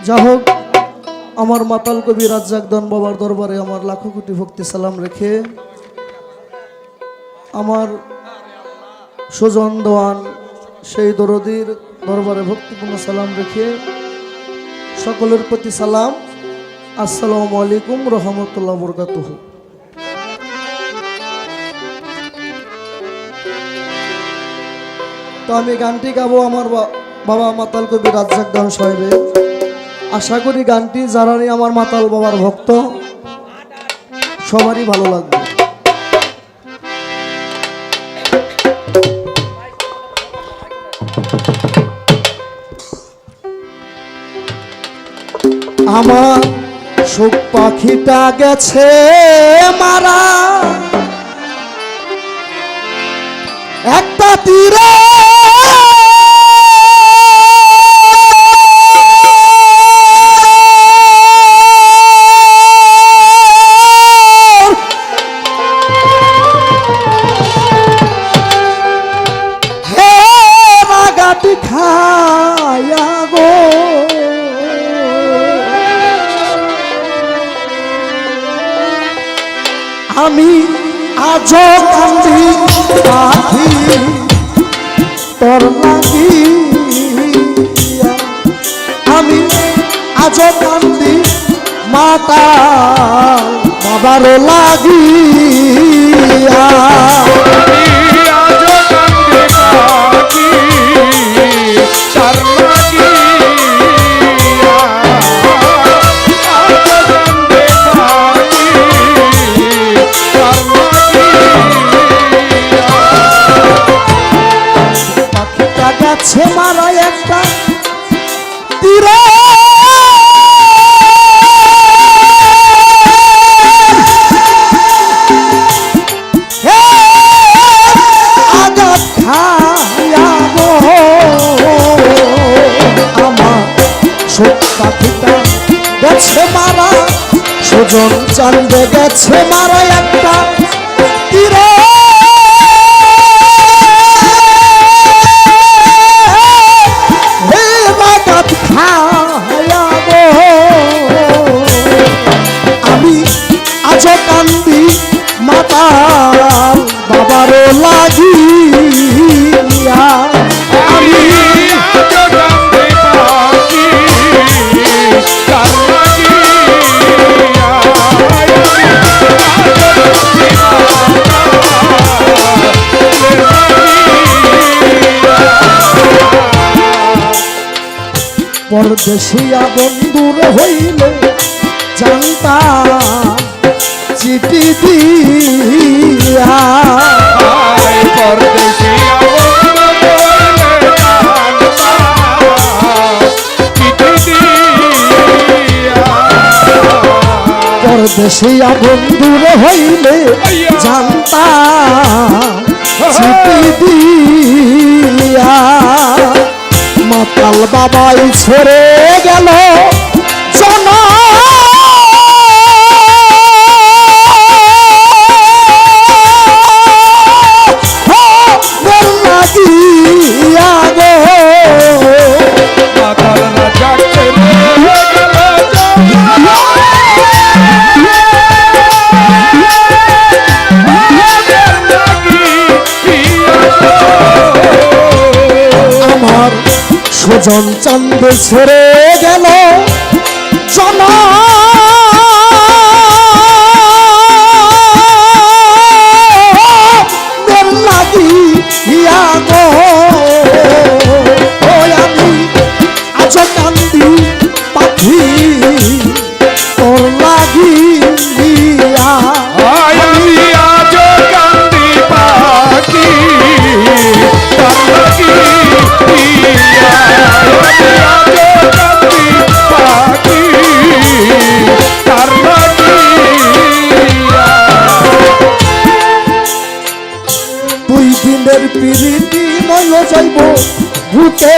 যা হোক, আমার মাতাল কবি রাজ্জাক দন বাবার দরবারে আমার লাখো কোটি ভক্তি সালাম রেখে, আমার সুজন দেওয়ান সেই দরদির দরবারে ভক্তিপূর্ণ সালাম রেখে সকলের প্রতি সালাম, আসসালামু আলাইকুম রহমতুল্লাহ বরকাতুহু। তো আমি গানটি গাবো আমার বাবা মাতাল কবি রাজ্জাক দন সাহেবের। আশা করি গানটি যারাই আমার মাতাল বাবার ভক্ত সবারই ভালো লাগবে। আমার সুখ পাখিটা গেছে মারা একটা তীরে, খায়া গো আমি আজো কান্দি পাখি তোর লাগি, আমি আজো কান্দি মাতা বাবার লাগিয়া। গেছে মারা একটা তীরে, আঘাত খায়া গো আমার সুখ পাখিটা গেছে মারা, সুজন চান্দে গেছে মারা একটা তীরে, আমি আজ কান্দি মাতাল বাবার লাগিয়া। আমি পরদেশিয়া বন্ধুর হইলে জানতাম চিঠি দিয়া, পরদেশিয়া বন্ধুর হইলে জানতাম চিঠি দিয়া। মাতাল বাবাই ছেড়ে গেল জনা, সুজন চাঁদ ছেড়ে গেল জনা, লাগিয়া গো আমি আজ কান্দি পাখি তোর লাগিয়া। আমি আজ কান্দি পাখি তোর লাগিয়া, দুই দিনের পিরিতি নয় যাইব ভূতে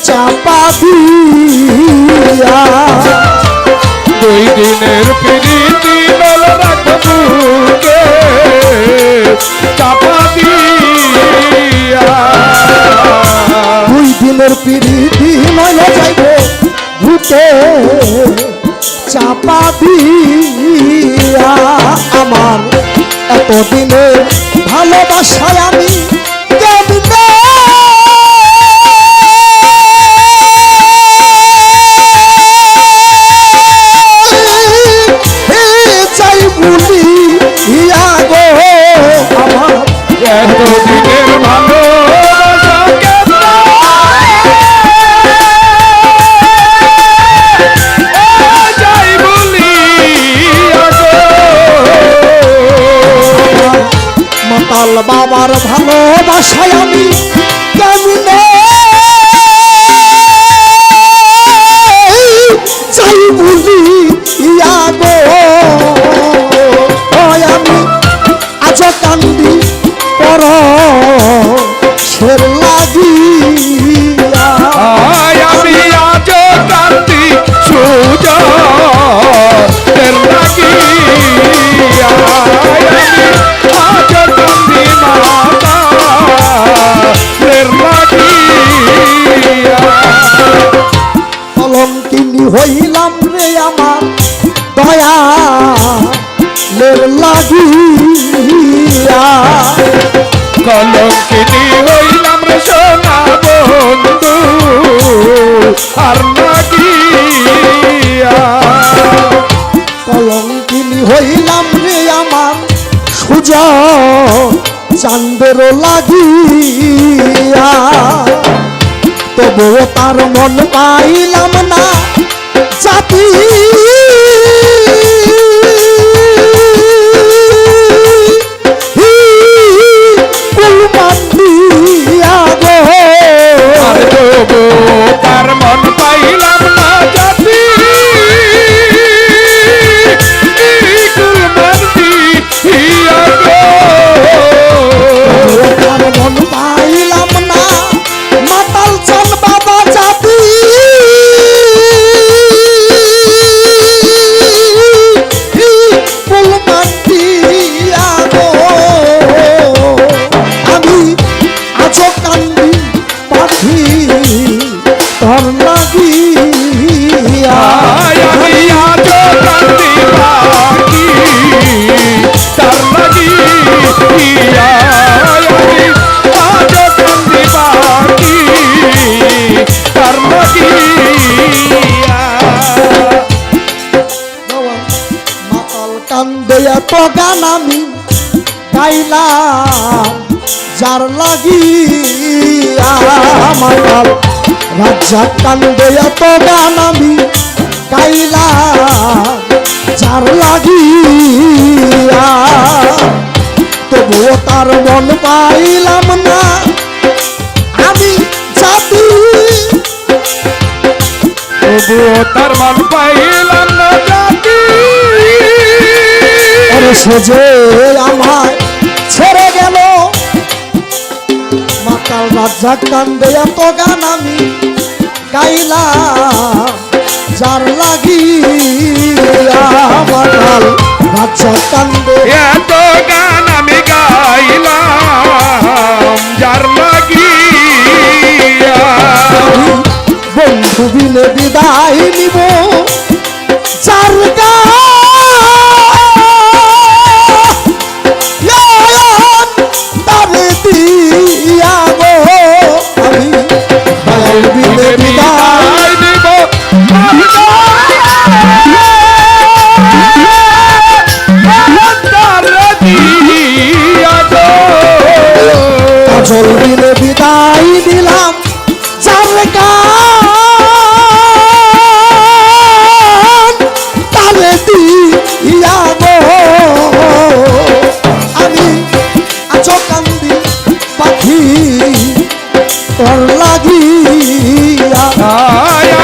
চাপা দিয়া, দুই দিনের পিরিতি নল রাখবুকে চাপা দিয়া, দুই দিনের পিরিতি নয় যাইব বুকে চাপা দিয়া আমার এতদিনে ভালোবাসায় আমি কেমনে চাই বলি ইয়া গো আমার এতদিনের ভালোবাসা যাই বলি মাতাল বাবার ভালোবাসায় আমি কেমনে চাই বলি ইয়া গো আমি আজ কান্দি পর সের লাগিয়া আমি আজ কান্দি সুজনের লাগিয়া আজ কান্দি মাতালের লাগিয়া কলঙ্কিনী হইলাম রে আমার দয়া লের লাগিয়া কলঙ্কিনী হইলাম রে সোনা বন্ধু আর লাগিয়া কলঙ্কিনী হইলাম রে আমার সুজা চান্দের লাগিয়া তবুও তার মন পাইলাম না জাতি আর তবু তার মন পাইলাম না জাতি মন পাইলাম না মাতাল চান বাবা জাতি আমি আজ কান্দি পাখি তোর লাগিয়া আমি আজ কান্দি পাখি তার লাগিয়া আমি আজ কান্দি পাখি তার লাগিয়া মাতাল কান্দে এত গান আমি গাইলাম যার লাগিয়া মাতাল রাজ্জাক কান্দে এত গান আমি গাইলাম যার লাগিয়া তবুও তার মন পাইলাম না আমি জাতি তবুও তার মন পাইলাম না জাতি সে যে আমায় ছেড়ে গেল মাতাল রাজ্জাক কান্দে এত গান আমি গাইলাম যার লাগিয়া মাতাল রাজ্জাক কান্দে এত গান আমি গাইলাম যার লাগিয়া বন্ধু বিনে বিদায় নিব যার তারে দিয়া গো আমি বিনে বিদায় দিব কাজল বিনে বিদায় দিলাম যার তারে দিয়া গো আমি আজ কান্দি পাখি তোর লাগিয়া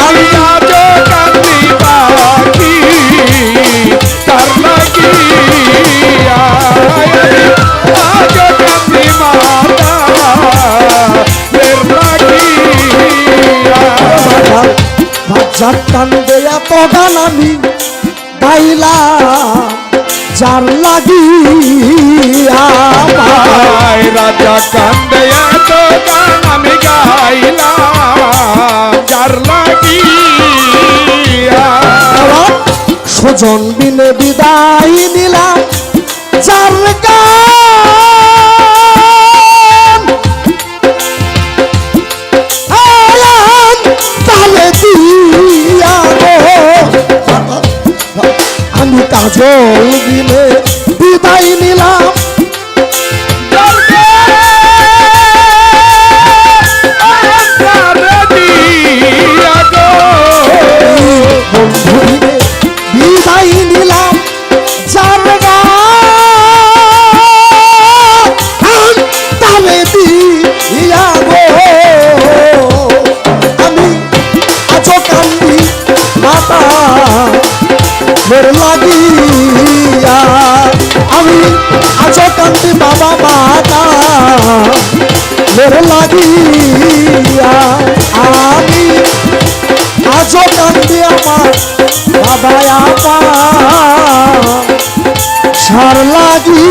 আমি আজ কান্দি পাখি তার লাগিয়া আজ কান্দি মাতালের লাগিয়া রাজ্জাক কান্দে এত গান আমি গাইলাম যার লাগিয়া রাজা কান্দে এত গান আমি গাইলাম যার লাগিয়া সুজন বিনে বিদায় নিলাম যার গান আয়ান তালে দিয়া গো আমি কাজল বিনে বিদায় নিলাম বন্ধু বিনে বিদায় নিলাম যার গান তালে দিয়া গো আমি আজো কান্দি মাতা মোর লাগিয়া আমি আজো কান্দি বাবা মাতা মোর লাগিয়া আমি আজো কান্দি আমার বাবা আপা সার লাগি